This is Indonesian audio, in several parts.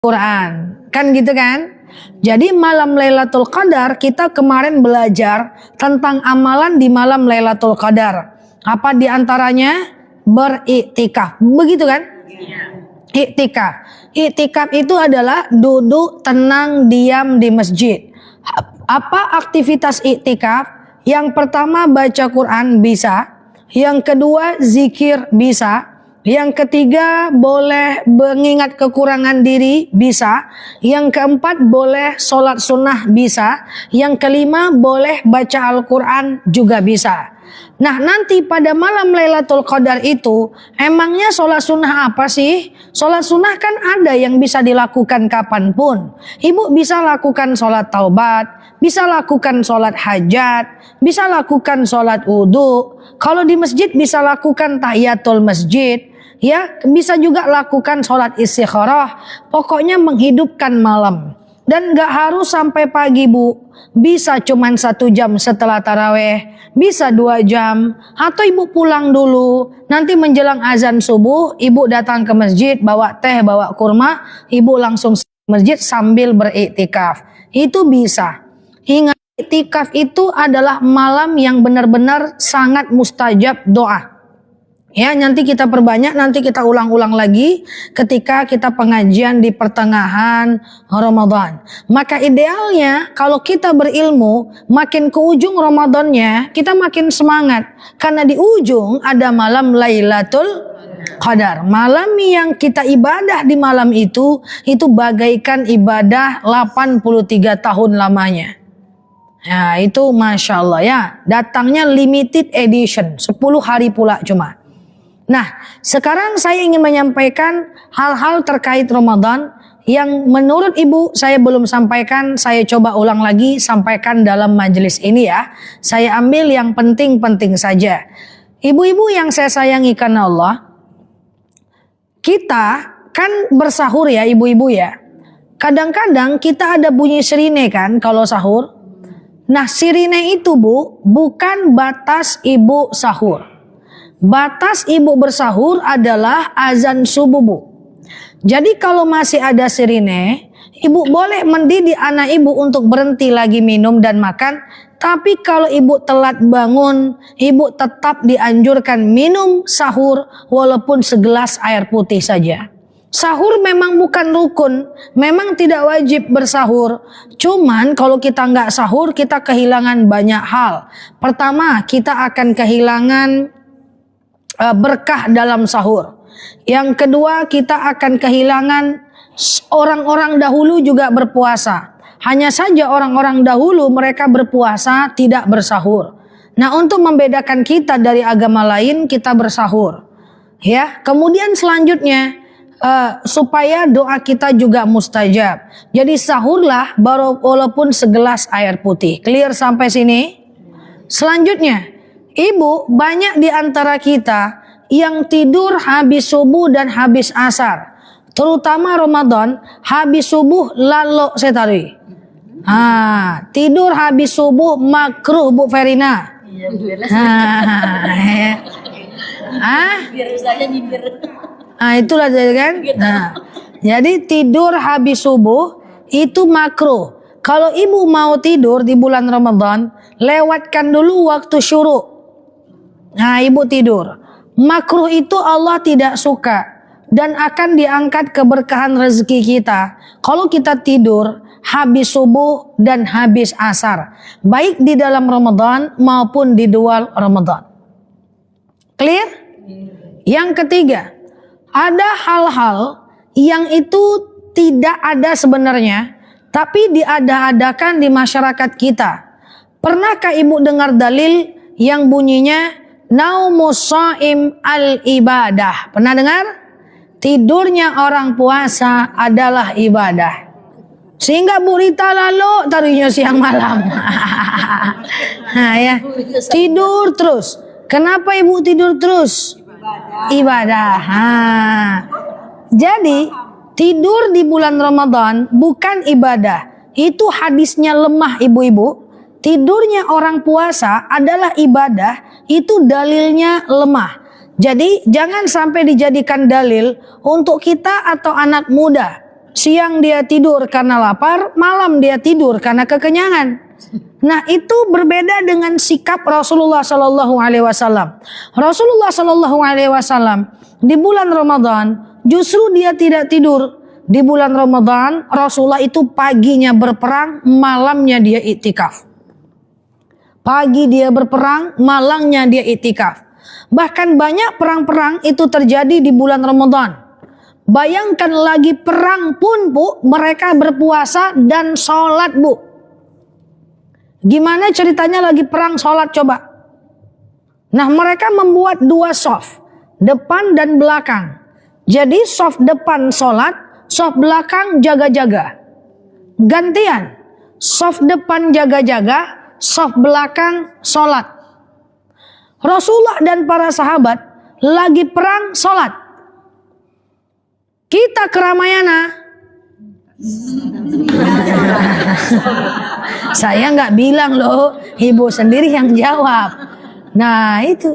Quran. Kan gitu kan? Jadi malam Lailatul Qadar kita kemarin belajar tentang amalan di malam Lailatul Qadar. Apa diantaranya? Beriktikaf. Begitu kan? Iktikaf. Iktikaf itu adalah duduk tenang diam di masjid. Apa aktivitas iktikaf? Yang pertama baca Quran bisa. Yang kedua zikir bisa. Yang ketiga boleh mengingat kekurangan diri bisa. Yang keempat boleh sholat sunnah bisa. Yang kelima boleh baca Al-Quran juga bisa. Nah nanti pada malam Lailatul Qadar itu emangnya sholat sunnah apa sih? Sholat sunnah kan ada yang bisa dilakukan kapanpun. Ibu bisa lakukan sholat taubat, bisa lakukan sholat hajat, bisa lakukan sholat wudhu. Kalau di masjid bisa lakukan tahiyatul masjid. Ya, bisa juga lakukan sholat istikharah. Pokoknya menghidupkan malam. Dan gak harus sampai pagi, Bu. Bisa cuman 1 jam setelah taraweh, bisa 2 jam, atau ibu pulang dulu. Nanti menjelang azan subuh, ibu datang ke masjid, bawa teh, bawa kurma, ibu langsung masjid sambil beriktikaf. Itu bisa. Ingat, iktikaf itu adalah malam yang benar-benar sangat mustajab doa. Ya, nanti kita perbanyak, nanti kita ulang-ulang lagi ketika kita pengajian di pertengahan Ramadan. Maka idealnya kalau kita berilmu, makin ke ujung Ramadannya, kita makin semangat. Karena di ujung ada malam Lailatul Qadar. Malam yang kita ibadah di malam itu bagaikan ibadah 83 tahun lamanya. Ya, itu Masya Allah ya. Datangnya limited edition, 10 hari pula cuma. Nah, sekarang saya ingin menyampaikan hal-hal terkait Ramadan yang menurut ibu saya belum sampaikan, saya coba ulang lagi sampaikan dalam majelis ini ya. Saya ambil yang penting-penting saja. Ibu-ibu yang saya sayangi karena Allah, kita kan bersahur ya ibu-ibu ya. Kadang-kadang kita ada bunyi sirine kan kalau sahur. Nah, sirine itu Bu, bukan batas ibu sahur. Batas ibu bersahur adalah azan subuh, Bu. Jadi kalau masih ada sirine, ibu boleh mendidik anak ibu untuk berhenti lagi minum dan makan. Tapi kalau ibu telat bangun, ibu tetap dianjurkan minum sahur walaupun segelas air putih saja. Sahur memang bukan rukun, memang tidak wajib bersahur. Cuman kalau kita nggak sahur, kita kehilangan banyak hal. Pertama, kita akan kehilangan berkah dalam sahur. Yang kedua, kita akan kehilangan orang-orang dahulu juga berpuasa. Hanya saja orang-orang dahulu mereka berpuasa tidak bersahur. Nah, untuk membedakan kita dari agama lain, kita bersahur. Ya, kemudian selanjutnya supaya doa kita juga mustajab. Jadi sahurlah walaupun segelas air putih. Clear sampai sini? Selanjutnya, Ibu, banyak di antara kita yang tidur habis subuh dan habis asar. Terutama Ramadan, habis subuh lalu setari. Tidur habis subuh makruh Bu Verina. Iya, biar usahanya nyindir. Itulah kan. Nah, jadi tidur habis subuh itu makruh. Kalau ibu mau tidur di bulan Ramadan, lewatkan dulu waktu syuruk. Nah, ibu tidur. Makruh itu Allah tidak suka dan akan diangkat keberkahan rezeki kita kalau kita tidur habis subuh dan habis asar, baik di dalam Ramadan maupun di luar Ramadan. Clear? Yang ketiga, ada hal-hal yang itu tidak ada sebenarnya tapi diada-adakan di masyarakat kita. Pernahkah ibu dengar dalil yang bunyinya naumus shaim al-ibadah? Pernah dengar? Tidurnya orang puasa adalah ibadah. Sehingga Bu Rita lalu taruhnya siang malam. Nah ya, tidur terus. Kenapa ibu tidur terus? Ibadah. Jadi tidur di bulan Ramadan bukan ibadah. Itu hadisnya lemah ibu-ibu. Tidurnya orang puasa adalah ibadah, itu dalilnya lemah. Jadi jangan sampai dijadikan dalil untuk kita atau anak muda. Siang dia tidur karena lapar, malam dia tidur karena kekenyangan. Nah, itu berbeda dengan sikap Rasulullah Sallallahu Alaihi Wasallam. Rasulullah Sallallahu Alaihi Wasallam di bulan Ramadan justru dia tidak tidur. Di bulan Ramadan Rasulullah itu paginya berperang, malamnya dia iktikaf. Pagi dia berperang, malamnya dia iktikaf. Bahkan banyak perang-perang itu terjadi di bulan Ramadan. Bayangkan lagi perang pun Bu, mereka berpuasa dan sholat Bu. Gimana ceritanya lagi perang sholat coba? Nah, mereka membuat 2 shaf, depan dan belakang. Jadi shaf depan sholat, shaf belakang jaga-jaga. Gantian, shaf depan jaga-jaga, shaf belakang sholat. Rasulullah dan para sahabat lagi perang sholat. Kita keramayana. Saya nggak bilang loh, ibu sendiri yang jawab. Nah itu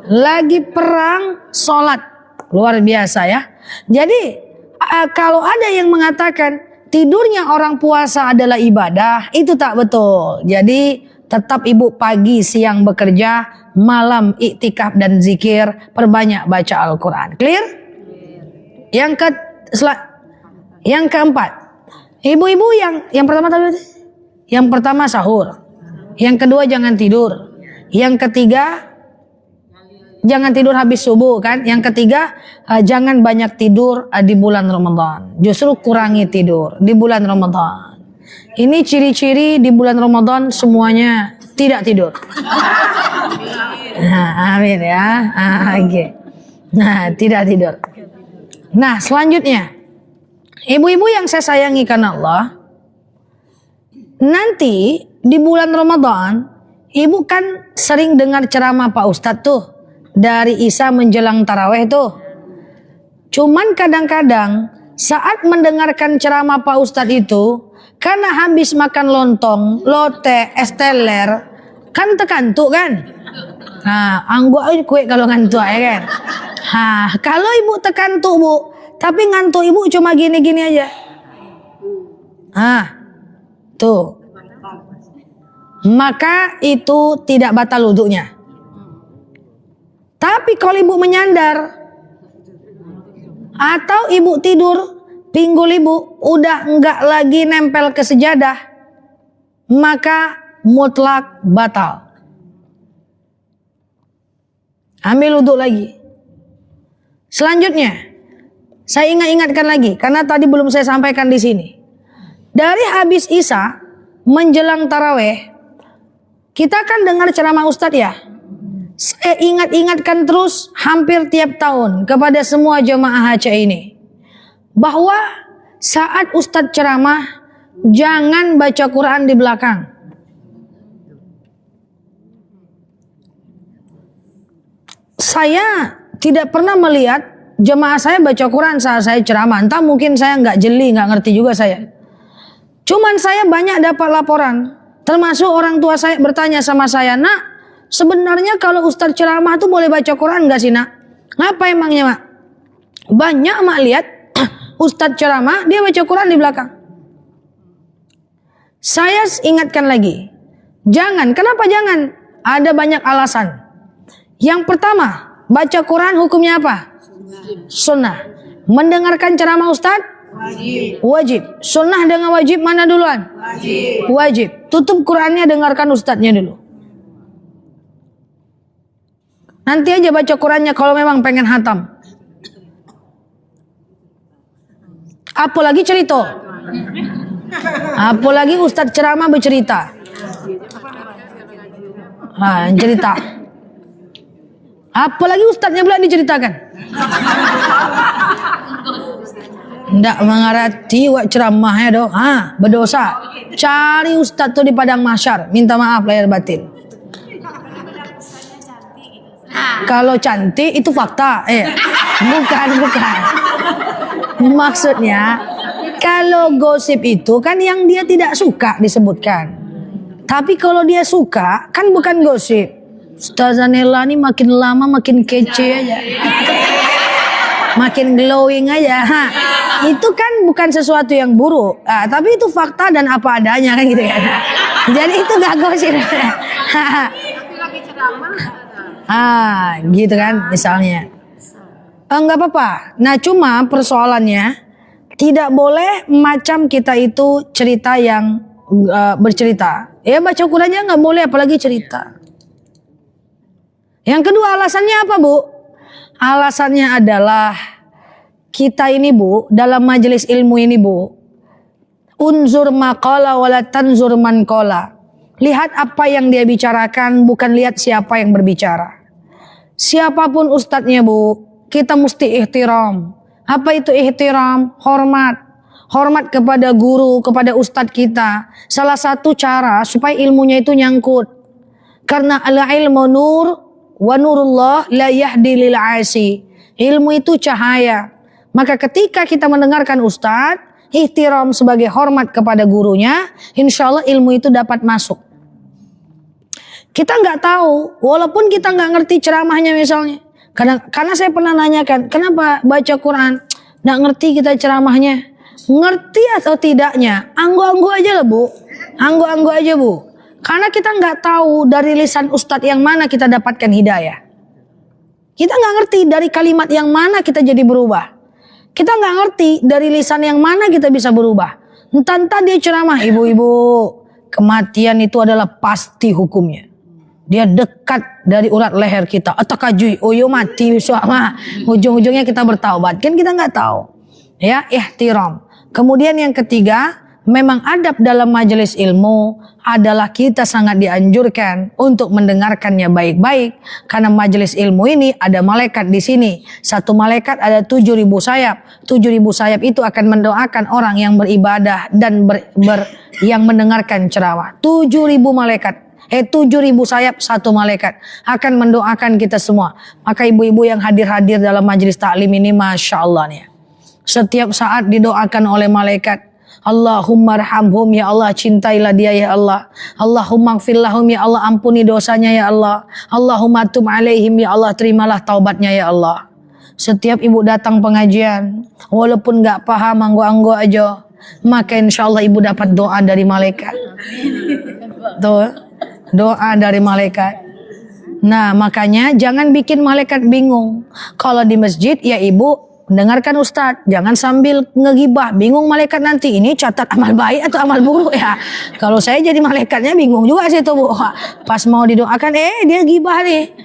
lagi perang sholat, luar biasa ya. Jadi kalau ada yang mengatakan tidurnya orang puasa adalah ibadah, itu tak betul. Jadi tetap ibu pagi siang bekerja, malam iktikaf dan zikir, perbanyak baca Al-Quran. Clear? Yang keempat, ibu-ibu yang pertama tadi, yang pertama sahur, yang kedua jangan tidur, yang ketiga jangan tidur habis subuh kan, yang ketiga jangan banyak tidur di bulan Ramadan, justru kurangi tidur di bulan Ramadan. Ini ciri-ciri di bulan Ramadan semuanya tidak tidur. Nah, amin ya. Okay. Nah, tidak tidur. Nah, selanjutnya, ibu-ibu yang saya sayangi karena Allah, nanti di bulan Ramadan, ibu kan sering dengar ceramah Pak Ustadz tuh, dari Isya menjelang taraweh tuh. Cuman kadang-kadang saat mendengarkan ceramah Pak Ustadz itu, karena habis makan lontong, lote, es teler, kan tekantuk kan? Nah, angguk kue kalau ngantuk ya kan? Nah, kalau ibu tekantuk Bu, tapi ngantuk ibu cuma gini-gini aja. Tuh. Maka itu tidak batal wudunya. Tapi kalau ibu menyandar atau ibu tidur, pinggul ibu udah enggak lagi nempel ke sejadah, maka mutlak batal. Ambil wudhu lagi. Selanjutnya, saya ingatkan lagi karena tadi belum saya sampaikan di sini. Dari habis Isya menjelang taraweh, kita kan dengar ceramah Ustadz ya. Saya ingatkan terus hampir tiap tahun kepada semua jemaah HC ini, bahwa saat Ustadz ceramah jangan baca Quran di belakang. Saya tidak pernah melihat jemaah saya baca Quran saat saya ceramah. Entah mungkin saya nggak jeli, nggak ngerti juga saya. Cuman saya banyak dapat laporan, termasuk orang tua saya bertanya sama saya, "Nak, sebenarnya kalau Ustadz ceramah tuh boleh baca Quran nggak sih, Nak?" "Ngapa emangnya, Mak?" "Banyak Mak lihat Ustadz ceramah dia baca Quran di belakang." Saya ingatkan lagi, jangan. Kenapa jangan? Ada banyak alasan. Yang pertama, baca Quran hukumnya apa? Sunnah. Mendengarkan ceramah Ustadz? Wajib. Sunnah dengan wajib mana duluan? Wajib. Tutup Qurannya, dengarkan Ustadznya dulu. Nanti aja baca Qurannya kalau memang pengen hatam. Apalagi cerita. Apalagi Ustadz ceramah bercerita. Cerita. Apalagi Ustadznya pula diceritakan. Ndak mengerti wak ceramahnya doh. Berdosa. Cari Ustadz tuh di padang mahsyar, minta maaf lahir batin. Kalau cantik itu fakta. Bukan. Maksudnya kalau gosip itu kan yang dia tidak suka disebutkan. Tapi kalau dia suka kan bukan gosip. Ustazah Nela ini makin lama makin kece aja. makin glowing aja. Itu kan bukan sesuatu yang buruk, tapi itu fakta dan apa adanya kan gitu ya. Jadi itu gak gosip. Gitu kan misalnya. Enggak apa-apa. Nah cuma persoalannya tidak boleh macam kita itu cerita yang bercerita. Ya baca Qurannya nggak boleh apalagi cerita. Yang kedua alasannya apa Bu? Alasannya adalah kita ini Bu dalam majelis ilmu ini Bu, unzur maqala wala tanzur man qala. Lihat apa yang dia bicarakan, bukan lihat siapa yang berbicara. Siapapun ustadznya Bu, kita mesti ihtiram. Apa itu ihtiram? Hormat. Hormat kepada guru, kepada ustadz kita. Salah satu cara supaya ilmunya itu nyangkut. Karena al-ilmu nur wa nurullah la yahdi lil asi. Ilmu itu cahaya. Maka ketika kita mendengarkan ustadz, ihtiram sebagai hormat kepada gurunya, insya Allah ilmu itu dapat masuk. Kita nggak tahu, walaupun kita nggak ngerti ceramahnya misalnya. Karena saya pernah nanyakan, kenapa baca Quran nggak ngerti kita ceramahnya? Ngerti atau tidaknya, anggu-anggu aja lah Bu, anggu-anggu aja Bu. Karena kita nggak tahu dari lisan ustadz yang mana kita dapatkan hidayah. Kita nggak ngerti dari kalimat yang mana kita jadi berubah. Kita nggak ngerti dari lisan yang mana kita bisa berubah. Entah dia ceramah, ibu-ibu, kematian itu adalah pasti hukumnya. Dia dekat dari urat leher kita. Atakajui, oyo mati suama. Ujung-ujungnya kita bertaubat. Kan kita nggak tahu. Ya, ihtiram. Kemudian yang ketiga, memang adab dalam majelis ilmu adalah kita sangat dianjurkan untuk mendengarkannya baik-baik. Karena majelis ilmu ini ada malaikat di sini. Satu malaikat ada 7.000 sayap. 7.000 sayap itu akan mendoakan orang yang beribadah dan yang mendengarkan ceramah. 7.000 malaikat. 7.000 sayap satu malaikat akan mendoakan kita semua. Maka ibu-ibu yang hadir-hadir dalam majelis taklim ini, masya Allah nih. Setiap saat didoakan oleh malaikat. Allahumma arhamhum ya Allah, cintailah dia ya Allah. Allahumma gfirlahum ya Allah, ampuni dosanya ya Allah. Allahumma tub alaihim ya Allah, terimalah taubatnya ya Allah. Setiap ibu datang pengajian, walaupun gak paham anggo-anggo aja, maka insya Allah ibu dapat doa dari malaikat. Tuh, doa dari malaikat. Nah makanya jangan bikin malaikat bingung. Kalau di masjid ya ibu dengarkan ustadz, jangan sambil ngegibah, bingung malaikat nanti ini catat amal baik atau amal buruk ya. Kalau saya jadi malaikatnya bingung juga sih tuh Bu. Pas mau didoakan dia gibah nih.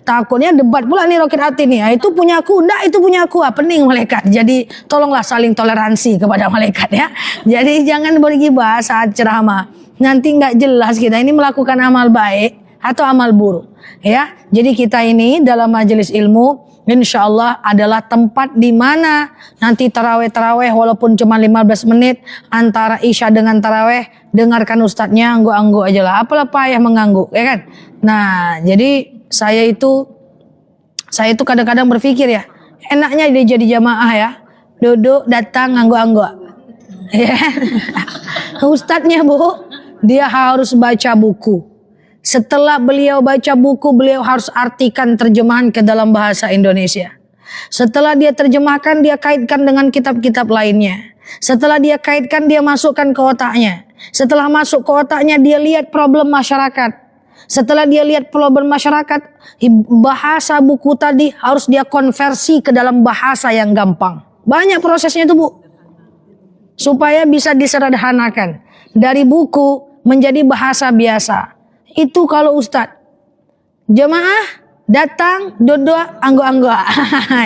Takutnya debat pula nih roket hati nih. Itu punya aku, enggak itu punya aku. Pening malaikat. Jadi tolonglah saling toleransi kepada malaikat ya. Jadi jangan bergibah saat ceramah. Nanti nggak jelas kita ini melakukan amal baik atau amal buruk ya. Jadi kita ini dalam majelis ilmu insya Allah adalah tempat di mana nanti taraweh walaupun cuma 15 menit antara isya dengan taraweh, dengarkan ustadznya, anggu-anggu aja lah. Apalah payah mengganggu ya kan. Nah jadi saya itu kadang-kadang berpikir ya, enaknya dia jadi jamaah ya, duduk datang anggu-anggu ya. Ustadznya Bu, dia harus baca buku. Setelah beliau baca buku, beliau harus artikan terjemahan ke dalam bahasa Indonesia. Setelah dia terjemahkan, dia kaitkan dengan kitab-kitab lainnya. Setelah dia kaitkan, dia masukkan ke otaknya. Setelah masuk ke otaknya, dia lihat problem masyarakat. Setelah dia lihat problem masyarakat, bahasa buku tadi harus dia konversi ke dalam bahasa yang gampang. Banyak prosesnya itu Bu. Supaya bisa disederhanakan. Dari buku menjadi bahasa biasa. Itu kalau ustadz. Jemaah datang duduk anggu-anggu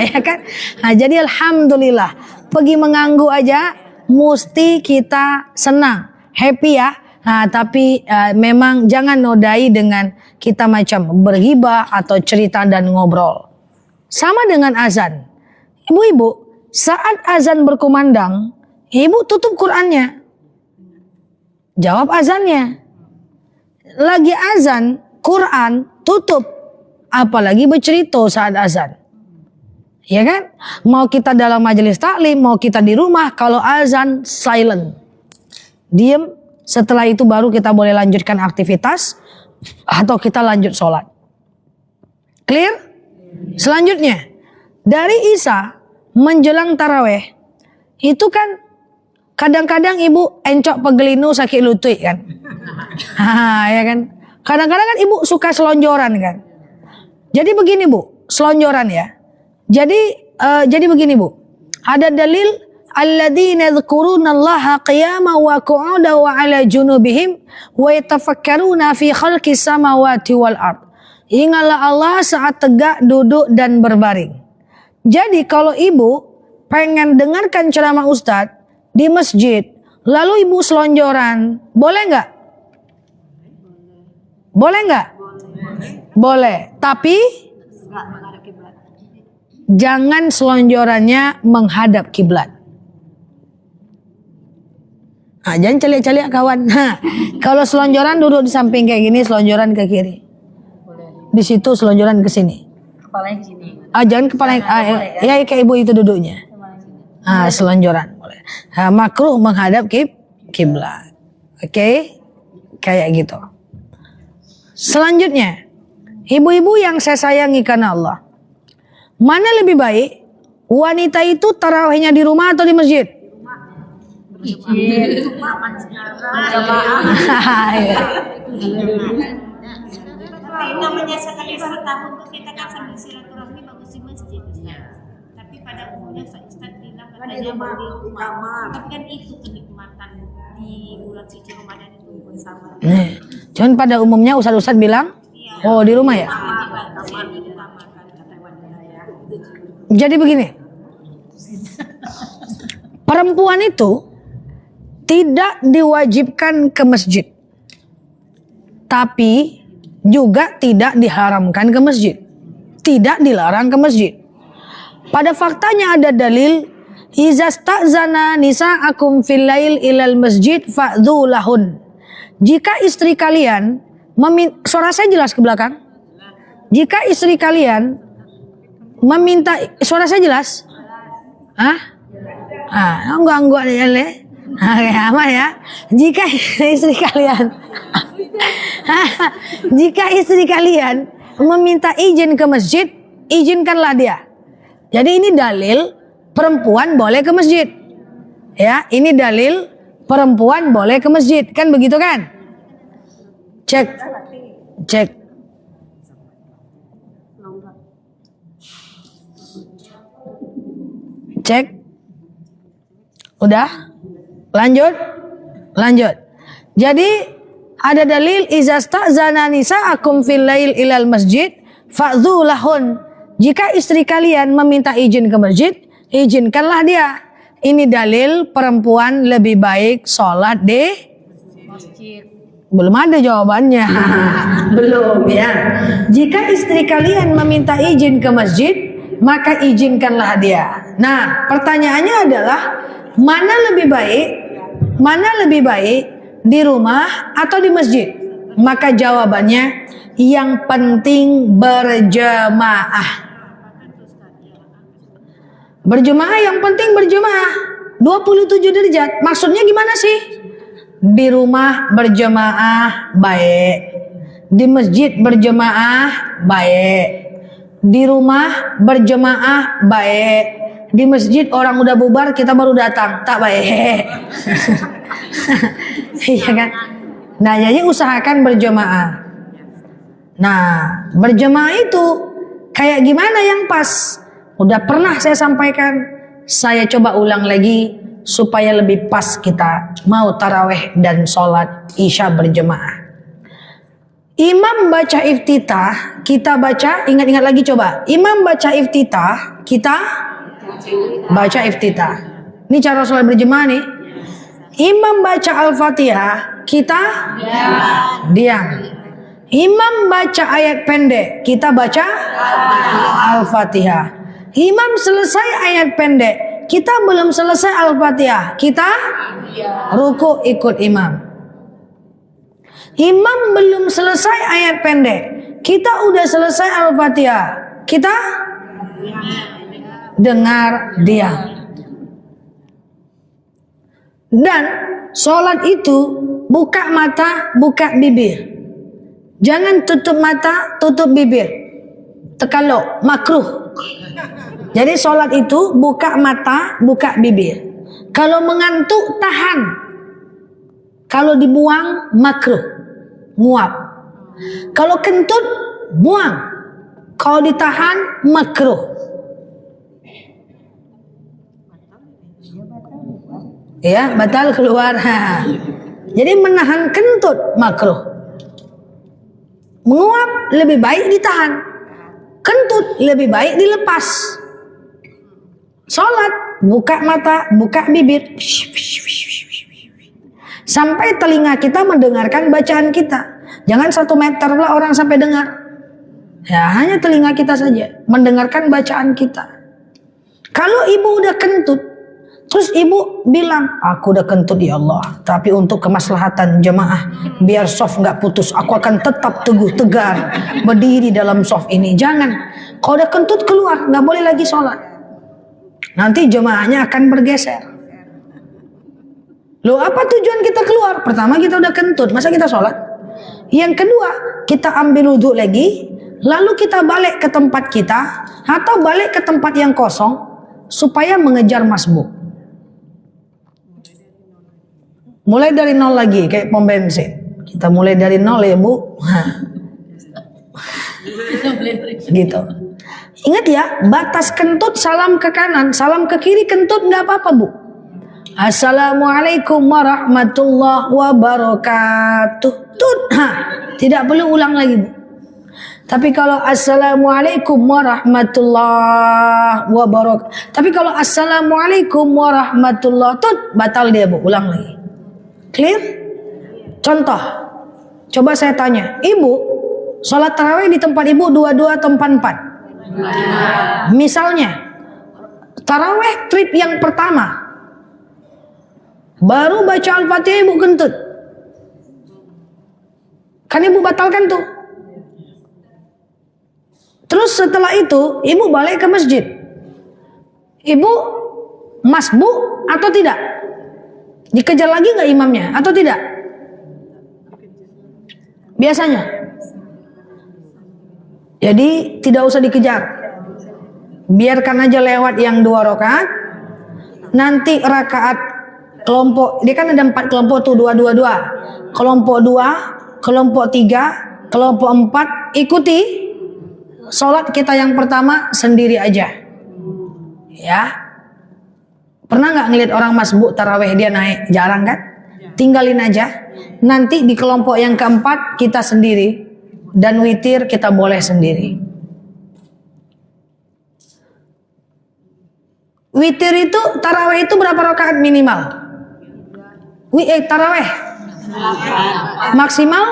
ya kan. Nah, jadi alhamdulillah pergi menganggu aja mesti kita senang, happy ya. Nah, tapi memang jangan nodai dengan kita macam berghibah atau cerita dan ngobrol. Sama dengan azan. Ibu-ibu, saat azan berkumandang, ibu tutup Qur'annya. Jawab azannya. Lagi azan, Quran tutup. Apalagi bercerita saat azan. Ya kan? Mau kita dalam majelis taklim, mau kita di rumah, kalau azan silent. Diam, setelah itu baru kita boleh lanjutkan aktivitas atau kita lanjut sholat. Clear? Selanjutnya, Dari Isya menjelang taraweh itu kan kadang-kadang ibu encok pegelinu sakit lutut kan. Ya kan. Kadang-kadang kan ibu suka selonjoran kan. Jadi begini Bu, selonjoran ya. Jadi begini Bu. Ada dalil alladzina yadhkurunallaha qiyaman wa qu'udan wa 'ala junubihim wa yatafakkaruna fi khalqis samawati wal ard. Ingatlah Allah saat tegak, duduk dan berbaring. Jadi kalau ibu pengen dengarkan ceramah Ustadz di masjid, lalu ibu selonjoran, boleh nggak? Boleh nggak? Boleh. Tapi jangan selonjorannya menghadap kiblat. Nah, jangan celik-celik kawan. Nah, kalau selonjoran duduk di samping kayak gini, selonjoran ke kiri. Di situ selonjoran ke sini. Kepalanya ke sini. Jangan kepala ya kayak ibu itu duduknya. Selonjoran boleh. Makruh menghadap kiblat. Oke? Kayak gitu. Selanjutnya, ibu-ibu yang saya sayangi karena Allah. Mana lebih baik? Wanita itu tarawihnya di rumah atau di masjid? Namanya sekali setahun tuh kita kan sambil silaturahmi bagus di masjid. Tapi pada umumnya Ustaz bilang katanya di rumah. Tapi kan itu kenikmatan di bulan suci Ramadan itu bersama. Cuman pada umumnya Ustaz bilang, oh di rumah ya. Jadi begini, perempuan itu tidak diwajibkan ke masjid, tapi juga tidak diharamkan ke masjid, tidak dilarang ke masjid. Pada faktanya ada dalil, iza sta'zana nisa'akum fil lail ilal masjid fa'dhu lahun. Jika istri kalian suara saya jelas ke belakang? Jika istri kalian meminta, suara saya jelas? Enggak ya. Aman ya. Jika istri kalian meminta izin ke masjid, izinkanlah dia. Jadi ini dalil perempuan boleh ke masjid. Ya, ini dalil perempuan boleh ke masjid. Kan begitu kan? Cek. Udah? Lanjut. Jadi ada dalil iza sta'zana nisa'akum fil lail ilal masjid fa'dhu lahun. Jika istri kalian meminta izin ke masjid, izinkanlah dia. Ini dalil perempuan lebih baik sholat di masjid. Belum ada jawabannya. Belum ya. Jika istri kalian meminta izin ke masjid, maka izinkanlah dia. Nah, pertanyaannya adalah mana lebih baik di rumah atau di masjid? Maka jawabannya yang penting berjamaah. Berjamaah, yang penting berjamaah. 27 derajat. Maksudnya gimana sih? Di rumah berjamaah baik, di masjid berjamaah baik, di rumah berjamaah baik, di masjid orang udah bubar kita baru datang, tak baik. Iya kan? Nah, jadi usahakan berjamaah. Nah, berjamaah itu kayak gimana yang pas? Udah pernah saya sampaikan, saya coba ulang lagi supaya lebih pas kita mau taraweh dan sholat isya berjamaah. Imam baca iftitah, kita baca, ingat-ingat lagi coba. Imam baca iftitah, kita baca iftitah. Ini cara sholat berjamaah nih. Imam baca Al-Fatihah, kita diam. Imam baca ayat pendek, kita baca Al-Fatihah. Imam selesai ayat pendek, kita belum selesai Al-Fatihah, kita ruku ikut imam. Imam belum selesai ayat pendek, kita udah selesai Al-Fatihah, kita dengar diam. Dan sholat itu buka mata, buka bibir. Jangan tutup mata, tutup bibir. Tekalok, makruh. Jadi sholat itu buka mata, buka bibir. Kalau mengantuk tahan. Kalau dibuang makruh, nguap. Kalau kentut buang. Kalau ditahan makruh. Ya, batal keluar. Jadi menahan kentut makruh. Menguap lebih baik ditahan. Kentut lebih baik dilepas. Sholat, buka mata, buka bibir. Sampai telinga kita mendengarkan bacaan kita. Jangan 1 meter lah orang sampai dengar. Ya, hanya telinga kita saja mendengarkan bacaan kita. Kalau ibu udah kentut, terus ibu bilang, aku udah kentut ya Allah, tapi untuk kemaslahatan jemaah, biar soft nggak putus, aku akan tetap teguh tegar berdiri dalam soft ini. Jangan. Kalau udah kentut keluar, nggak boleh lagi sholat. Nanti jemaahnya akan bergeser. Loh, apa tujuan kita keluar? Pertama, kita udah kentut, masa kita sholat? Yang kedua, kita ambil wudhu lagi, lalu kita balik ke tempat kita atau balik ke tempat yang kosong supaya mengejar masbuk. Mulai dari nol lagi kayak pom bensin. Kita mulai dari nol ya Bu. Gitu. Ingat ya, batas kentut salam ke kanan, salam ke kiri kentut nggak apa-apa Bu. Assalamualaikum warahmatullahi wabarakatuh. Tut. Tidak perlu ulang lagi Bu. Tapi kalau assalamualaikum warahmatullahi wabarakatuh. Tapi kalau assalamualaikum warahmatullahi tut, batal dia Bu, ulang lagi. Clear? Contoh, coba saya tanya, ibu sholat tarawih di tempat ibu 22 atau 44? Misalnya, tarawih trip yang pertama, baru baca Al-Fatihah ibu kentut, kan ibu batalkan tuh. Terus setelah itu, ibu balik ke masjid, ibu masbuk atau tidak? Dikejar lagi nggak imamnya atau tidak? Biasanya. Jadi tidak usah dikejar. Biarkan aja lewat yang 2 rakaat. Nanti rakaat kelompok, dia kan ada 4 kelompok tuh, 2. Kelompok 2, kelompok 3, kelompok 4, ikuti sholat kita yang pertama sendiri aja. Ya. Pernah nggak ngelihat orang masbuk taraweh dia naik? Jarang kan? Tinggalin aja. Nanti di kelompok yang keempat kita sendiri. Dan witir kita boleh sendiri. Witir itu, taraweh itu berapa rakaat minimal? Taraweh maksimal?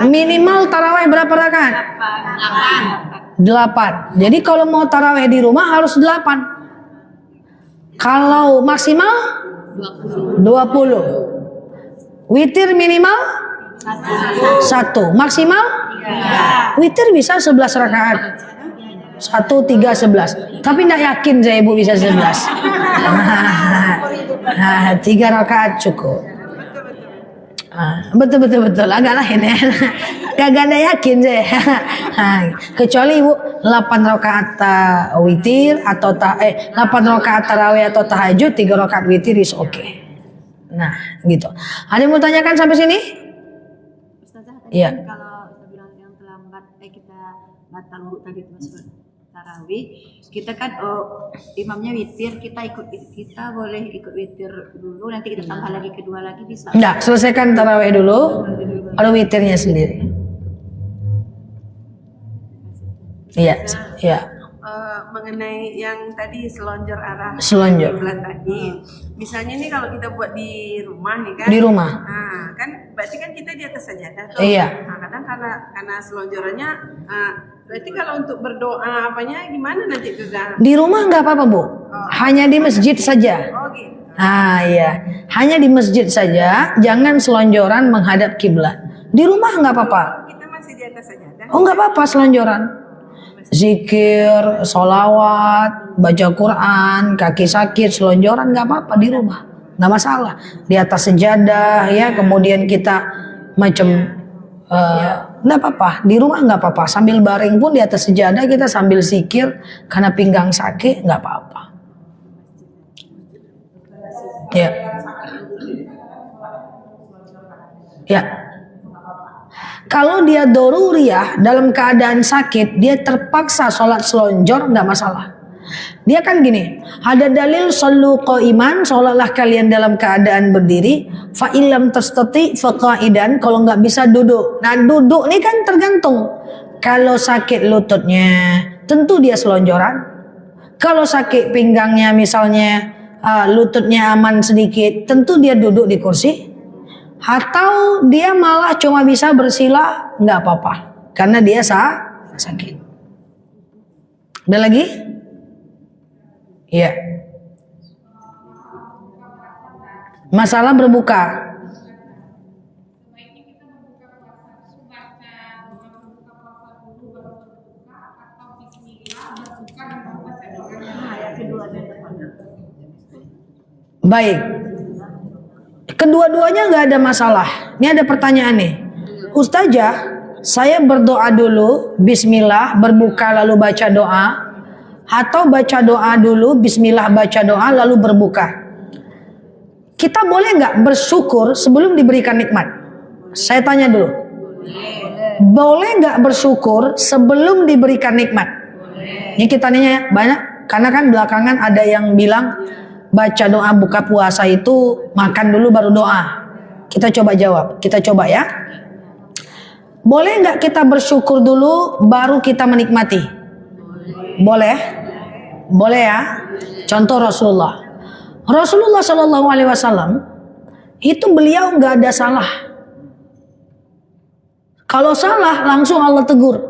Minimal taraweh berapa rakaat? 8. Jadi kalau mau taraweh di rumah harus 8. Kalau maksimal 20. Witir minimal 1. Maksimal 3. Witir bisa 11 rakaat. 1, 3, 11. Tapi tidak yakin saya ibu bisa 11. 3 rakaat cukup. Betul. Agak lain ya. Gak ada yakin saya. Kecuali ibu 8 rakaat witir atau 8 rakaat tarawih atau tahajud, 3 rakaat witir is okay. Nah, gitu. Ada yang mau tanyakan sampai sini? Ustazah, Iya. Kalau kita bilang yang terlambat, kita batal wudhu tadi masuk tarawih, kita kan imamnya witir, kita boleh ikut witir dulu, nanti kita tambah lagi kedua lagi bisa? Enggak, selesaikan tarawih dulu, lalu witirnya sendiri. Iya. Mengenai yang tadi selonjor arah Selonjor. kiblat tadi, misalnya nih kalau kita buat di rumah nih kan, Di rumah. nah kan berarti kan kita di atas sajadah tuh. Iya. Nah, kadang karena selonjorannya, berarti kalau untuk berdoa apanya gimana nanti tuh Zah? Di rumah nggak apa-apa Bu, hanya di masjid saja. Oh gitu. Iya, hanya di masjid saja, jangan selonjoran menghadap kiblat. Di rumah nggak apa-apa. Kita masih di atas sajadah. Oh nggak apa-apa selonjoran. Zikir, sholawat, baca Quran, kaki sakit, selonjoran nggak apa-apa di rumah, nggak masalah. Di atas sejadah ya, kemudian kita macam Nggak apa-apa, di rumah nggak apa-apa. Sambil baring pun di atas sejadah kita sambil zikir karena pinggang sakit nggak apa-apa. Ya. Ya. Kalau dia doruriyah dalam keadaan sakit, dia terpaksa sholat selonjor, nggak masalah. Dia kan gini, ada dalil sallu qaiman, sholatlah kalian dalam keadaan berdiri, fa illam tastati fa qa'idan, kalau nggak bisa duduk. Nah, duduk ini kan tergantung. Kalau sakit lututnya, tentu dia selonjoran. Kalau sakit pinggangnya misalnya lututnya aman sedikit, tentu dia duduk di kursi. Atau dia malah cuma bisa bersila, nggak apa-apa, karena dia sakit. Ada lagi? Ya. Masalah berbuka. Baik. Kedua-duanya nggak ada masalah. Ini ada pertanyaan nih. Ustazah, saya berdoa dulu, bismillah, berbuka lalu baca doa. Atau baca doa dulu, bismillah baca doa lalu berbuka. Kita boleh nggak bersyukur sebelum diberikan nikmat? Saya tanya dulu. Boleh nggak bersyukur sebelum diberikan nikmat? Ini kita nanya banyak, karena kan belakangan ada yang bilang baca doa buka puasa itu makan dulu baru doa. Kita coba jawab, kita coba ya. Boleh nggak kita bersyukur dulu baru kita menikmati? Boleh? Boleh ya. Contoh Rasulullah Shallallahu Alaihi Wasallam itu beliau nggak ada salah. Kalau salah langsung Allah tegur.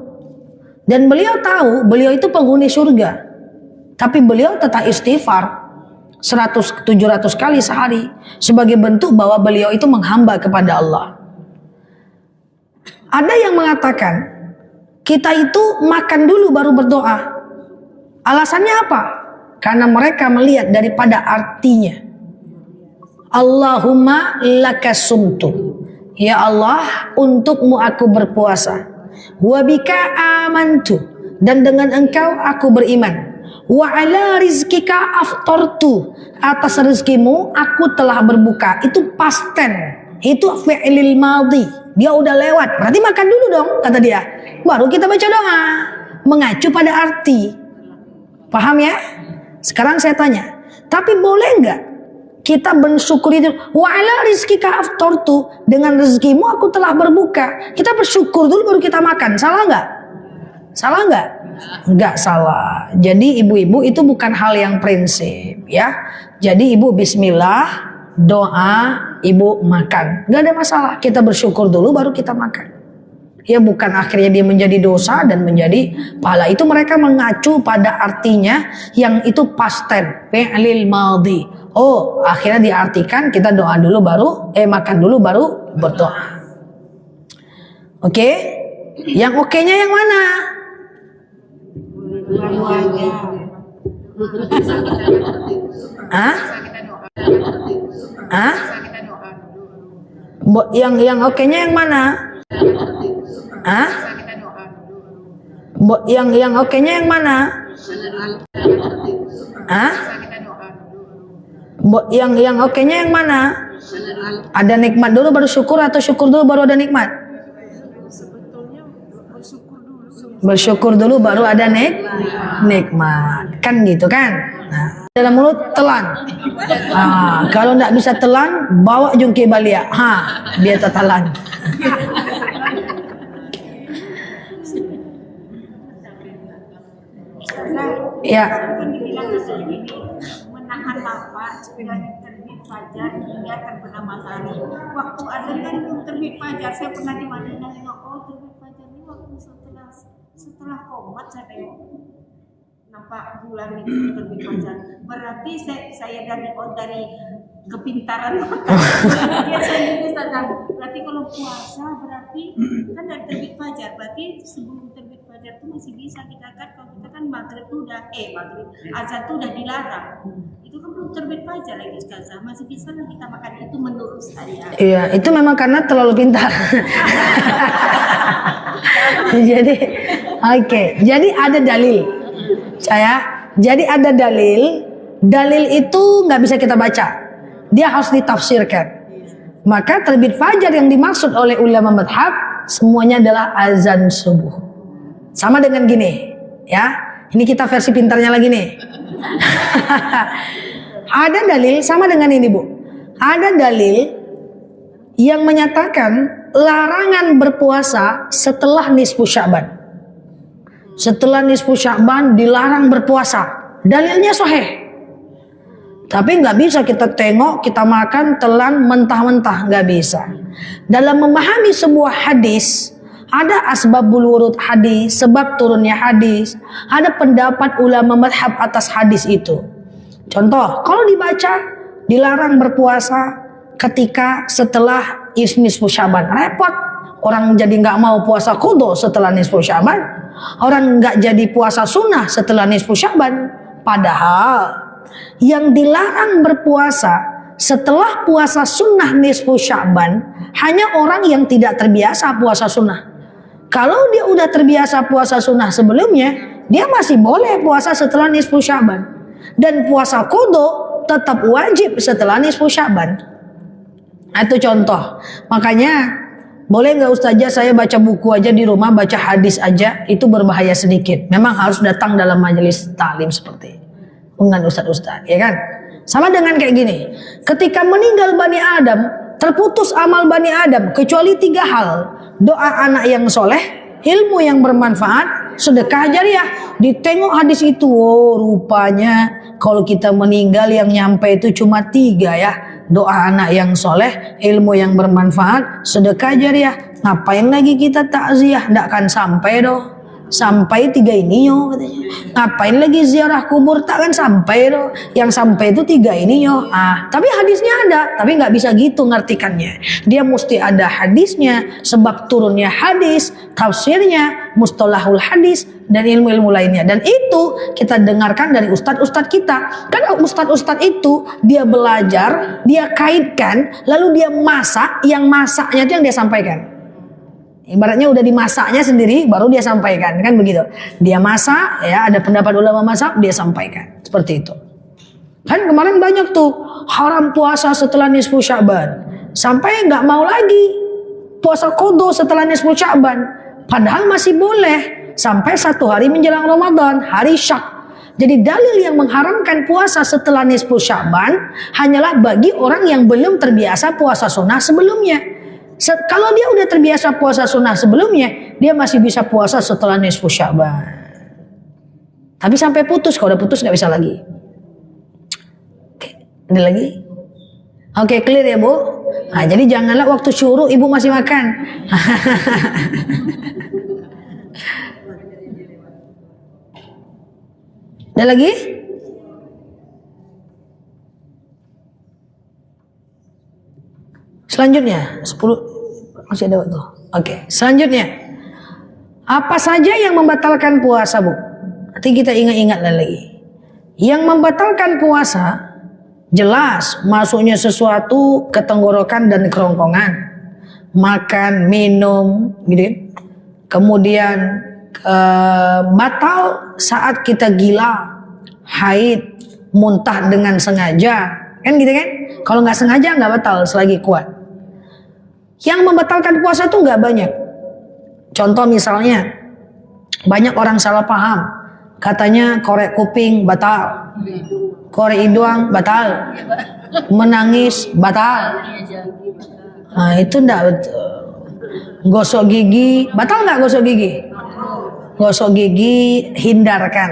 Dan beliau tahu beliau itu penghuni surga. Tapi beliau tetap istighfar 100-700 kali sehari sebagai bentuk bahwa beliau itu menghamba kepada Allah. Ada yang mengatakan kita itu makan dulu baru berdoa. Alasannya apa? Karena mereka melihat daripada artinya. Allahumma lakasumtu. Ya Allah, untukmu aku berpuasa. Wa bika amantu. Dan dengan engkau aku beriman. Wa ala rizkika aftartu, atas rezekimu aku telah berbuka. Itu past tense, itu fi'lil madhi, dia udah lewat, berarti makan dulu dong kata dia, baru kita baca doa, mengacu pada arti. Paham ya? Sekarang saya tanya, tapi boleh nggak kita bersyukur itu wa ala rizkika aftartu, dengan rezekimu aku telah berbuka, kita bersyukur dulu baru kita makan, salah nggak? Salah nggak? Enggak salah. Jadi ibu-ibu itu bukan hal yang prinsip ya. Jadi ibu bismillah, doa, ibu makan. Enggak ada masalah. Kita bersyukur dulu baru kita makan. Ya bukan akhirnya dia menjadi dosa dan menjadi pahala. Itu mereka mengacu pada artinya yang itu past tense, fi'lil madhi. Oh, akhirnya diartikan kita doa dulu baru makan dulu baru berdoa. Oke? Yang oke-nya yang mana? Yang oke-nya yang mana? Yang oke-nya yang mana? Yang oke-nya yang mana? Ada nikmat dulu baru syukur atau syukur dulu baru ada nikmat? Bersyukur dulu baru ada nikmat. Kan gitu kan? Nah, dalam mulut telan. Kalau enggak bisa telan, bawa jungki balia. Dia telan. Ya. Menahan lapar dari terbit fajar hingga terbenam matahari. Waktu azan kan terbit fajar, saya pernah di Madinah nengok, terbit fajar ini waktu setelah qomat saya tengok nampak bulan itu terbit fajar. Berarti saya dari kepintaran biasanya berarti kalau puasa berarti kan dari terbit fajar, berarti sebelum terbit fajar fajar tuh masih bisa kita kan, kalau kita kan maghrib tuh udah maghrib azan tuh udah dilarang. Itu kan belum terbit fajar lagi Ustazah, masih bisa lah kita makan itu menurut saya. Iya, itu memang karena terlalu pintar. Jadi, oke. Jadi ada dalil. Jadi ada dalil. Dalil itu nggak bisa kita baca. Dia harus ditafsirkan. Maka terbit fajar yang dimaksud oleh ulama madhab semuanya adalah azan subuh. Sama dengan gini, ya. Ini kita versi pintarnya lagi nih. Ada dalil sama dengan ini, Bu. Ada dalil yang menyatakan larangan berpuasa setelah nisfu Sya'ban. Setelah nisfu Sya'ban dilarang berpuasa. Dalilnya sahih. Tapi nggak bisa kita tengok, kita makan, telan, mentah-mentah, nggak bisa. Dalam memahami sebuah hadis, ada asbabul wurud hadis, sebab turunnya hadis, ada pendapat ulama madhab atas hadis itu. Contoh, kalau dibaca dilarang berpuasa ketika setelah nisfu Sya'ban, repot. Orang jadi nggak mau puasa qadha setelah nisfu Sya'ban, orang nggak jadi puasa sunnah setelah nisfu Sya'ban. Padahal yang dilarang berpuasa setelah puasa sunnah nisfu Sya'ban hanya orang yang tidak terbiasa puasa sunnah. Kalau dia udah terbiasa puasa sunnah sebelumnya, dia masih boleh puasa setelah nisfu Sya'ban. Dan puasa qadha tetap wajib setelah nisfu Sya'ban. Itu contoh. Makanya boleh nggak Ustazah saya baca buku aja di rumah, baca hadis aja, itu berbahaya sedikit. Memang harus datang dalam majelis taklim seperti ini dengan ustaz-ustaz, ya kan? Sama dengan kayak gini. Ketika meninggal Bani Adam, terputus amal Bani Adam kecuali 3 hal. Doa anak yang soleh, ilmu yang bermanfaat, sedekah jariah. Ditengok hadis itu, oh rupanya kalau kita meninggal yang nyampe itu cuma 3 ya. Doa anak yang soleh, ilmu yang bermanfaat, sedekah jariah. Ngapain lagi kita takziah? Nggak akan sampai doh. Sampai 3 ini yo katanya. Ngapain lagi ziarah kubur, takkan sampai doh. Yang sampai itu 3 ini yo. Tapi hadisnya ada, tapi nggak bisa gitu ngartikannya. Dia mesti ada hadisnya, sebab turunnya hadis, tafsirnya, mustalahul hadis, dan ilmu-ilmu lainnya. Dan itu kita dengarkan dari ustadz-ustadz kita. Karena ustadz-ustadz itu dia belajar, dia kaitkan, lalu dia masak, yang masaknya itu yang dia sampaikan. Ibaratnya udah dimasaknya sendiri baru dia sampaikan, kan begitu. Dia masak, ya ada pendapat ulama masak, dia sampaikan. Seperti itu. Kan kemarin banyak tuh haram puasa setelah nisfu Sya'ban. Sampai nggak mau lagi puasa qadha setelah nisfu Sya'ban. Padahal masih boleh sampai 1 hari menjelang Ramadan, hari Syak. Jadi dalil yang mengharamkan puasa setelah nisfu Sya'ban hanyalah bagi orang yang belum terbiasa puasa sunnah sebelumnya. Kalau dia udah terbiasa puasa sunnah sebelumnya, dia masih bisa puasa setelah nisfu Sya'ban. Tapi sampai putus, kalau udah putus nggak bisa lagi. Oke, ada lagi? Oke, clear ya Bu? Nah, jadi janganlah waktu syuruk ibu masih makan. Ada lagi? Selanjutnya 10 masih ada waktu. Oke, selanjutnya apa saja yang membatalkan puasa, Bu? Nanti kita ingat-ingat lagi. Yang membatalkan puasa jelas masuknya sesuatu ke tenggorokan dan kerongkongan, makan, minum, gitu. Kemudian batal saat kita gila, haid, muntah dengan sengaja, kan gitu kan? Kalau nggak sengaja nggak batal selagi kuat. Yang membatalkan puasa itu nggak banyak. Contoh misalnya, banyak orang salah paham. Katanya korek kuping batal, korek hidung batal, menangis batal. Nah itu enggak betul. Gosok gigi, batal nggak gosok gigi? Gosok gigi hindarkan.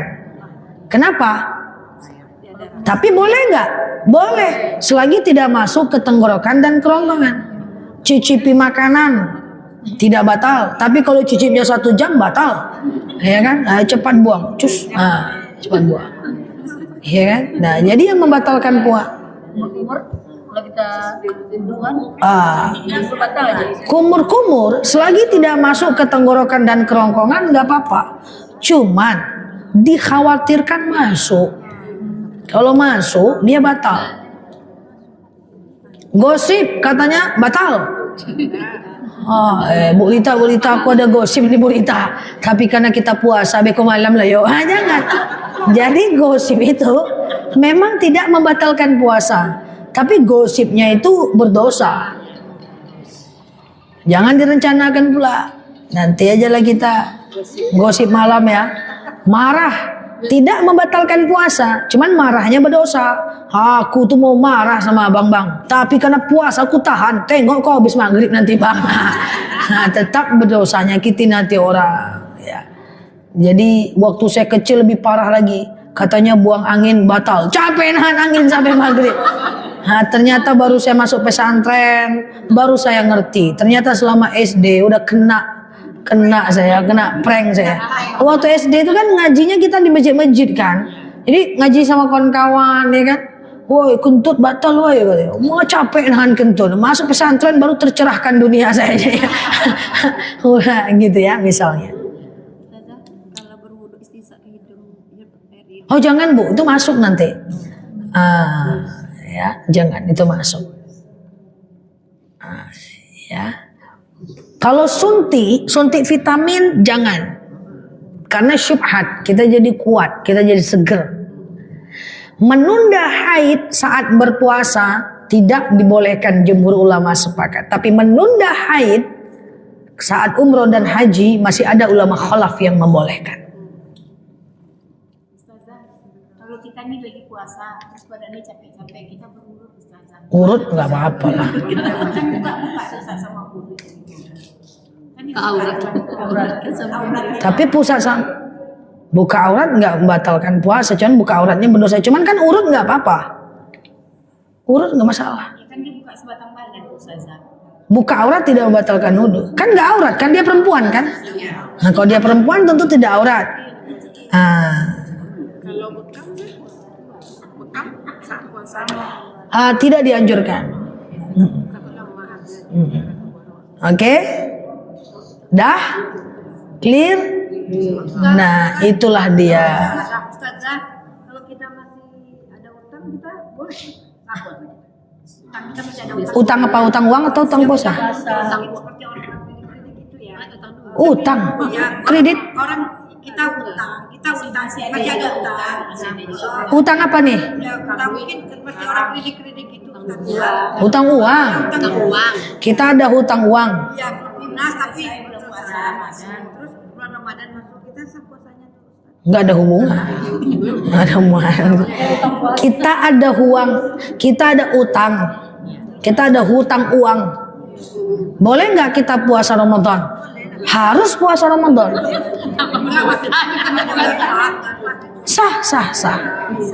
Kenapa? Tapi boleh nggak? Boleh, selagi tidak masuk ke tenggorokan dan kerongkongan. Cicipi makanan tidak batal, tapi kalau cicipnya 1 jam batal, ya kan? Nah, cepat buang, cus, cepat buang, ya kan? Nah, jadi yang membatalkan puasa, Kalau kita hubungan, batal aja. Kumur-kumur selagi tidak masuk ke tenggorokan dan kerongkongan nggak apa-apa. Cuman dikhawatirkan masuk. Kalau masuk dia batal. Gosip katanya batal. Bu Rita, aku ada gosip nih Bu Rita. Tapi karena kita puasa beko malam lah yo. Jangan. Jadi gosip itu memang tidak membatalkan puasa, tapi gosipnya itu berdosa. Jangan direncanakan pula. Nanti aja lah kita gosip malam ya. Marah tidak membatalkan puasa, cuman marahnya berdosa. Aku tuh mau marah sama abang bang, tapi karena puasa aku tahan. Tengok kau habis maghrib nanti bang. Nah, tetap berdosa, nyakitin hati orang. Ya. Jadi waktu saya kecil lebih parah lagi. Katanya buang angin batal. Capek nahan angin sampai maghrib. Nah, ternyata baru saya masuk pesantren, baru saya ngerti. Ternyata selama SD udah kena prank saya. Waktu SD itu kan ngajinya kita di masjid-masjid kan. Jadi ngaji sama kawan-kawan ya kan. Woi kentut batal woi katanya. Mau capek nahan kentut. Masuk pesantren baru tercerahkan dunia saya. Udah gitu ya misalnya. Kalau berwudu istinsa ke hidung Oh jangan Bu, itu masuk nanti. Ya, jangan itu masuk. Ya. Kalau suntik vitamin jangan. Karena syubhat, kita jadi kuat, kita jadi seger. Menunda haid saat berpuasa tidak dibolehkan, jumhur ulama sepakat. Tapi menunda haid saat umroh dan haji masih ada ulama khalaf yang membolehkan. Ustazah, kalau kita nih lagi puasa, terus badannya capek-capek, kita berurut Ustazah. Urut nggak apa-apa lah. Kan buka dosa sama urut. Tapi pusat buka aurat nggak membatalkan puasa, cuman buka auratnya berdosa. Cuman kan urut nggak apa-apa, urut nggak masalah. Ya kan dia buka sebatang badan Ustazah. Buka aurat tidak membatalkan wudhu, kan nggak aurat kan dia perempuan kan. Nah kalau dia perempuan tentu tidak aurat. Kalau bekam puasa. Tidak dianjurkan. Oke. Dah clear. Nah itulah dia. Ustazah, kalau kita masih ada utang kita boleh takut. Kita masih ada utang. Utang apa? Utang uang atau utang puasa? Utang seperti orang kredit gitu ya. Utang kredit. orang kita utang sih masih ada utang. Utang apa nih? Ya, utang mungkin seperti orang kredit gitu. Utang uang. Kita ada hutang uang. Ya, lunas tapi belum puasa. Terus bulan Ramadan masuk kita puasanya terus. Nggak ada hubungan. Nggak ada hubungan. Kita ada uang, kita ada utang, kita ada hutang uang. Boleh nggak kita puasa Ramadan? Harus puasa Ramadan. Sah.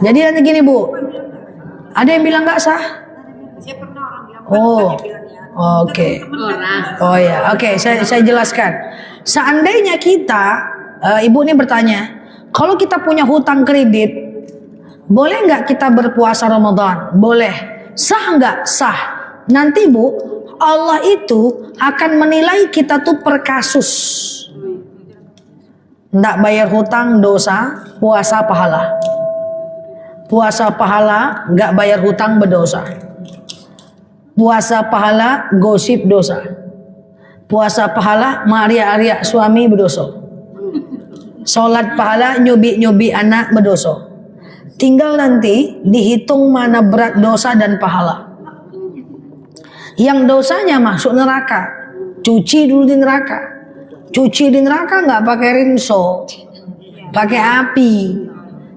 Jadi nanti gini Bu, ada yang bilang nggak sah? Saya pernah orang bilang Oke. Oh ya, oke. Saya jelaskan. Seandainya kita, ibu ini bertanya, kalau kita punya hutang kredit, boleh nggak kita berpuasa Ramadan? Boleh. Sah nggak? Sah. Nanti Bu, Allah itu akan menilai kita tuh per kasus. Nggak bayar hutang dosa, puasa pahala. Puasa pahala, nggak bayar hutang berdosa. Puasa pahala, gosip dosa. Puasa pahala, maria-aria suami berdosa. Sholat pahala, nyubi-nyubi anak berdosa. Tinggal nanti dihitung mana berat dosa dan pahala. Yang dosanya masuk neraka, cuci dulu di neraka. Cuci di neraka nggak pakai rinso, pakai api.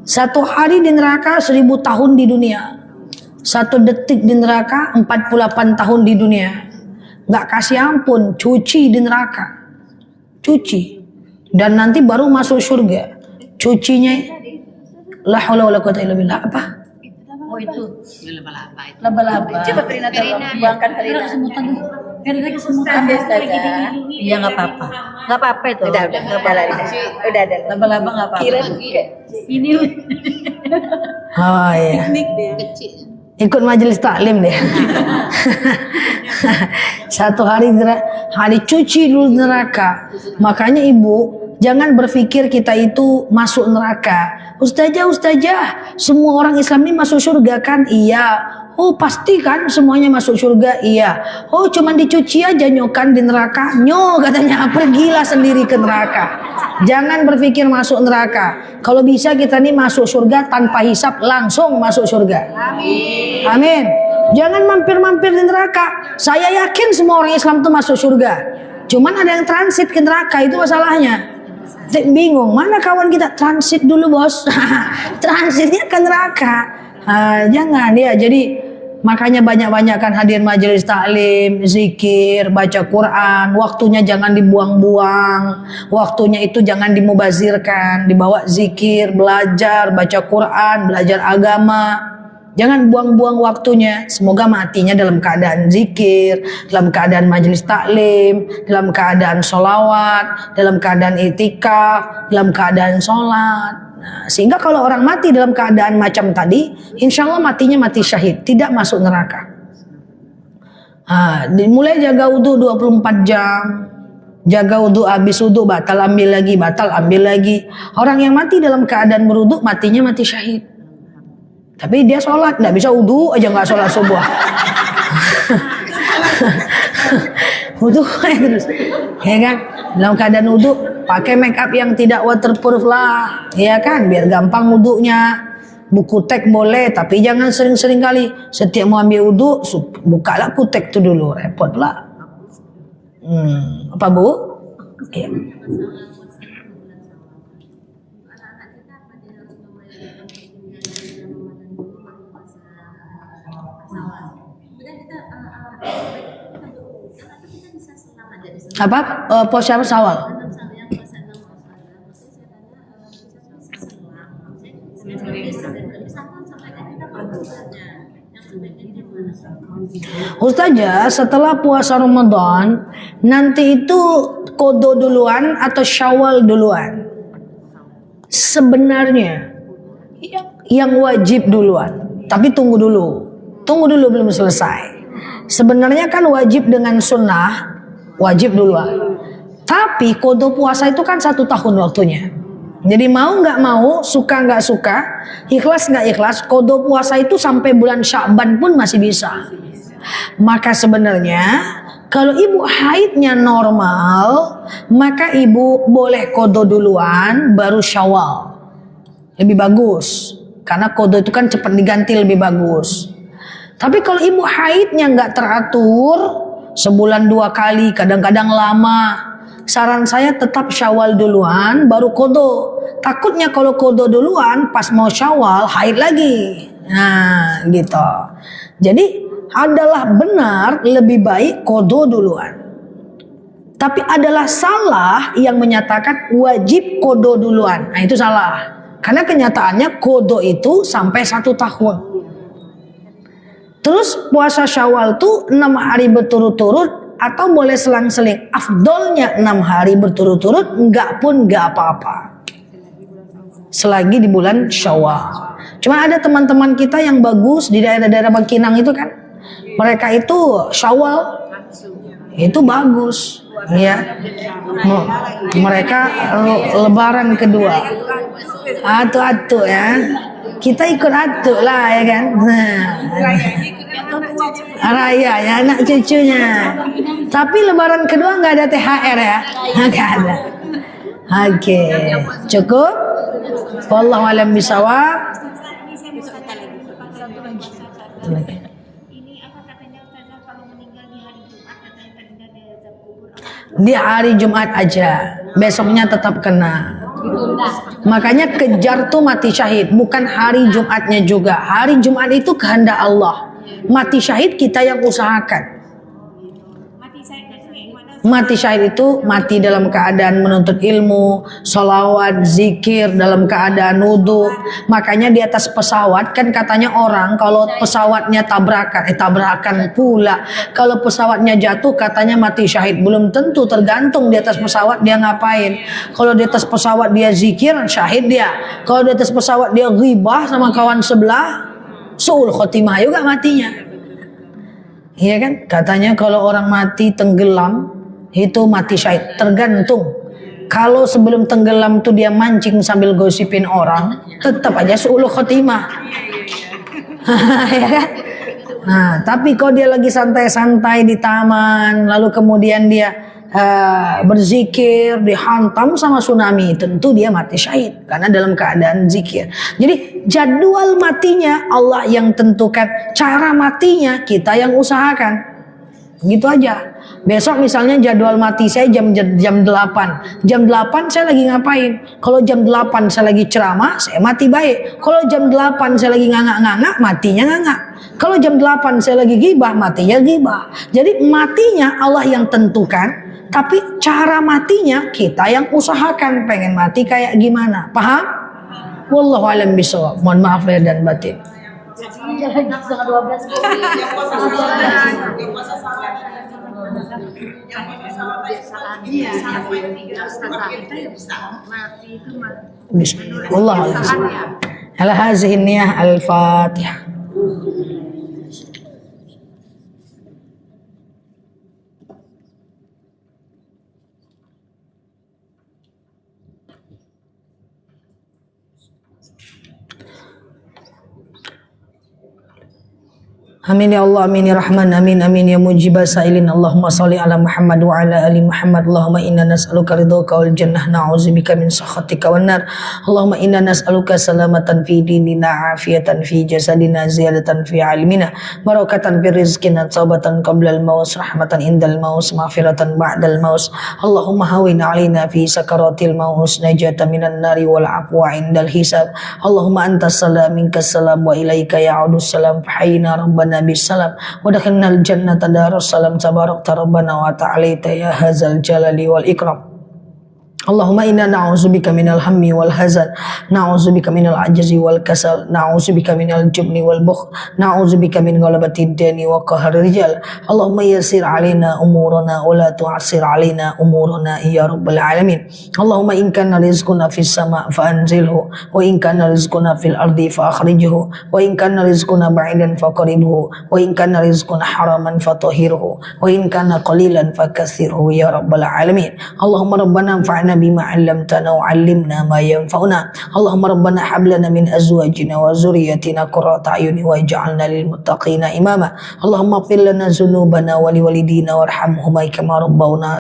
1 hari di neraka 1000 tahun di dunia. 1 detik di neraka 48 tahun di dunia. Nggak kasih ampun, cuci di neraka, cuci. Dan nanti baru masuk surga. Cucinya la haula wala quwata illa billah. Apa? Oh itu laba-laba. Coba Karina buangkan Karina. Karina kesemutan ya Ustazah. Iya nggak apa-apa. Nggak apa-apa itu. Udah ada. Laba-laba nggak apa-apa. Ini. Oh iya. Teknik dia. Ikut majelis taklim deh. Satu hari cuci dulu neraka. Makanya ibu, jangan berpikir kita itu masuk neraka. Ustazah, semua orang Islam ini masuk surga kan? Iya. Oh pasti kan semuanya masuk surga? Iya. Oh cuman dicuci aja nyokan di neraka? Nyo katanya, pergilah sendiri ke neraka. Jangan berpikir masuk neraka. Kalau bisa kita nih masuk surga tanpa hisap, langsung masuk surga. Amin. Amin. Jangan mampir-mampir di neraka. Saya yakin semua orang Islam tuh masuk surga. Cuman ada yang transit ke neraka, itu masalahnya. Bingung, mana kawan kita? Transit dulu bos. Transitnya ke neraka. Jangan ya, jadi makanya banyak-banyakkan hadir majelis taklim, zikir, baca Quran. Waktunya jangan dibuang-buang. Waktunya itu jangan dimubazirkan. Dibawa zikir, belajar, baca Quran, belajar agama. Jangan buang-buang waktunya. Semoga matinya dalam keadaan zikir, dalam keadaan majelis taklim, dalam keadaan sholawat, dalam keadaan itikaf, dalam keadaan sholat. Nah, sehingga kalau orang mati dalam keadaan macam tadi, insya Allah matinya mati syahid, tidak masuk neraka. Dimulai jaga wudhu 24 jam. Jaga wudhu, habis wudhu batal ambil lagi. Orang yang mati dalam keadaan berwudhu matinya mati syahid. Tapi dia sholat, nggak bisa wudhu aja nggak sholat subuh. Wudhu terus, ya kan? Dalam keadaan wudhu pakai make up yang tidak waterproof lah, ya kan? Biar gampang wudhunya. Buku tek boleh, tapi jangan sering-sering kali. Setiap mau ambil wudhu, bukalah kutek itu dulu, repot lah. Apa bu? Ya. Apa? Puasa Syawal. Ustazah, setelah puasa Ramadan nanti itu qada duluan atau Syawal duluan? Sebenarnya yang wajib duluan, tapi tunggu dulu belum selesai. Sebenarnya kan wajib dengan sunnah, wajib duluan. Tapi qada puasa itu kan 1 tahun waktunya. Jadi mau nggak mau, suka nggak suka, ikhlas nggak ikhlas, qada puasa itu sampai bulan Sya'ban pun masih bisa. Maka sebenarnya kalau ibu haidnya normal, maka ibu boleh qada duluan baru Syawal. Lebih bagus. Karena qada itu kan cepat diganti, lebih bagus. Tapi kalau ibu haidnya nggak teratur, sebulan 2 kali, kadang-kadang lama, saran saya tetap Syawal duluan baru qada. Takutnya kalau qada duluan pas mau Syawal haid lagi. Nah, gitu. Jadi adalah benar lebih baik qada duluan. Tapi adalah salah yang menyatakan wajib qada duluan. Nah, itu salah. Karena kenyataannya qada itu sampai 1 tahun. Terus puasa Syawal tuh 6 hari berturut-turut atau boleh selang-seling. Afdolnya 6 hari berturut-turut, enggak pun enggak apa-apa. Selagi di bulan Syawal. Cuma ada teman-teman kita yang bagus di daerah-daerah Bangkinang itu kan, mereka itu Syawal itu bagus, ya. Mereka Lebaran kedua, atu-atu ya. Kita ikut atu lah ya kan. Raya ya anak cucunya. Tapi Lebaran kedua nggak ada THR ya, nggak ada. Oke, cukup. Wallahu a'lam bishawab. Ini apa katanya Ustazah kalau meninggal di hari Jumat katanya tadinya ada azab kubur. Di hari Jumat aja, besoknya tetap kena. Makanya kejar tuh mati syahid, bukan hari Jumatnya juga. Hari Jumat itu kehendak Allah. Mati syahid kita yang usahakan. Mati syahid itu mati dalam keadaan menuntut ilmu, sholawat, zikir, dalam keadaan wudhu. Makanya di atas pesawat kan katanya orang kalau pesawatnya tabrakan pula. Kalau pesawatnya jatuh katanya mati syahid. Belum tentu, tergantung di atas pesawat dia ngapain. Kalau di atas pesawat dia zikir, syahid dia. Kalau di atas pesawat dia ghibah sama kawan sebelah, su'ul khotimah juga matinya. Iya kan? Katanya kalau orang mati tenggelam itu mati syahid. Tergantung. Kalau sebelum tenggelam tuh dia mancing sambil gosipin orang, tetap aja su'ul khotimah. Ya kan? Nah, tapi kalau dia lagi santai-santai di taman, lalu kemudian dia berzikir, dihantam sama tsunami, tentu dia mati syahid karena dalam keadaan zikir. Jadi jadwal matinya Allah yang tentukan, cara matinya kita yang usahakan. Gitu aja. Besok misalnya jadwal mati saya jam 8. Jam 8 saya lagi ngapain? Kalau jam 8 saya lagi ceramah, saya mati baik. Kalau jam 8 saya lagi ngangak-ngangak, matinya ngangak. Kalau jam 8 saya lagi gibah, matinya gibah. Jadi matinya Allah yang tentukan, tapi cara matinya kita yang usahakan. Pengen mati kayak gimana? Paham? Wallahu a'lam bishawab. Mohon maaf lahir dan batin. Bismillah. Wallahu a'lam. Ala hazihi niyah al-Fatihah. Amin ya Allah, amin ya Rahman, amin amin ya mujibas sa'ilin. Allahumma salli ala Muhammad wa ala ali Muhammad. Allahumma inna nas'aluka ridhaka wal jannah, na'udzubika min sakhatika wan nar. Allahumma inna nas'aluka salamatan fi dinina, afiatan fi jasadina, ziyadatan fi ilmina, barakatan fi rizqina, taubatan qabla al-maut, rahmatan indal maut, maghfiratan ba'dal maut. Allahumma hawin alaina fi sakaratil maut, najatan minan nari wal afwa indal hisab. Allahumma antas salam minkas salam wa ilaika ya'udus salam, fahayyina rabbana bisalam wa dakhalnal jannata darussalam, tabarakta rabbana wa ta'alaita ya hadzal jalali wal ikram. Allahumma inna na'udzubika minal hammi wal hazan, na'udzubika minal ajzi wal kasal, na'udzubika minal jubni wal bukhl, na'udzubika min ghalabatid dani wa qahril rijal. Allahumma yassir alaina umurana wa la tu'assir alaina umurana ya rabbal alamin. Allahumma in kana rizquna fis sama' fa anzilhu, wa in kana rizquna fil ardi fa akhrijhu, wa in kana rizquna ba'idan fa qaribhu, wa in kana rizquna haraman fa tahhirhu, wa in kana qalilan fa kaththirhu ya rabbal alamin. Allahumma rabbana anfa'na bima 'allamtana wa 'allimna ma yanfa'una. Allahumma rabbana hab lana min azwajina wa zurriyyatina qurrata a'yuni waj'alna lil muttaqina imama. Allahumma ighfir lana dhunubana wa liwalidina warhamhuma kama rabbawna